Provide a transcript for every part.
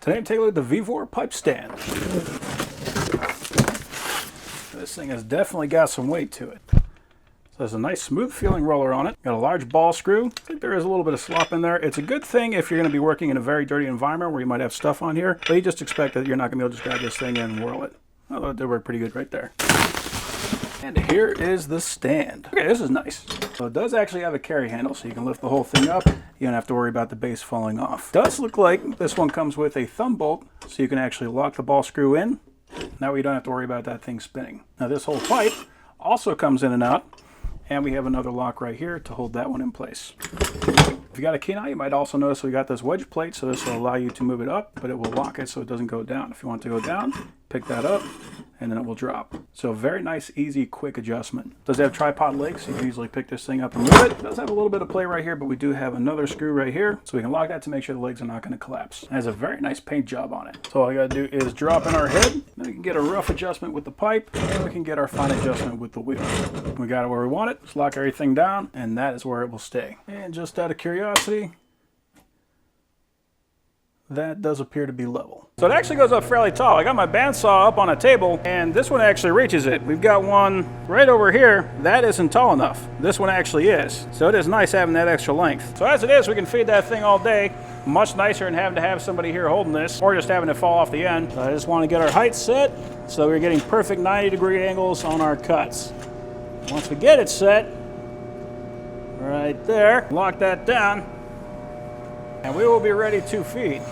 Today I'm taking a look at the VEVOR pipe stand. This thing has definitely got some weight to it. So there's a nice smooth feeling roller on it. Got a large ball screw. I think there is a little bit of slop in there. It's a good thing if you're going to be working in a very dirty environment where you might have stuff on here, but you just expect that you're not going to be able to just grab this thing and whirl it. Although it did work pretty good right there. And here is the stand. Okay, this is nice. So it does actually have a carry handle, so you can lift the whole thing up. You don't have to worry about the base falling off. It does look like this one comes with a thumb bolt, so you can actually lock the ball screw in. Now you don't have to worry about that thing spinning. Now this whole pipe also comes in and out, and we have another lock right here to hold that one in place. If you got a key now, you might also notice we got this wedge plate, so this will allow you to move it up, but it will lock it so it doesn't go down. If you want it to go down, pick that up, and then it will drop. So very nice, easy, quick adjustment. Does have tripod legs, so you can easily pick this thing up and move it. It does have a little bit of play right here, but we do have another screw right here, so we can lock that to make sure the legs are not going to collapse. It has a very nice paint job on it. So all I got to do is drop in our head, then we can get a rough adjustment with the pipe, and we can get our fine adjustment with the wheel. We got it where we want it. Just lock everything down, and that is where it will stay. And just out of curiosity, that does appear to be level. So it actually goes up fairly tall. I got my bandsaw up on a table, and this one actually reaches it. We've got one right over here. That isn't tall enough. This one actually is. So it is nice having that extra length. So as it is, we can feed that thing all day. Much nicer than having to have somebody here holding this, or just having it fall off the end. So I just want to get our height set, so we're getting perfect 90-degree angles on our cuts. Once we get it set, right there, lock that down, and we will be ready to feed.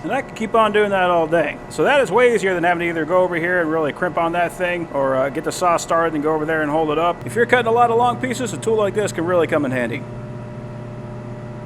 And I can keep on doing that all day. So that is way easier than having to either go over here and really crimp on that thing, or get the saw started and go over there and hold it up. If you're cutting a lot of long pieces, a tool like this can really come in handy.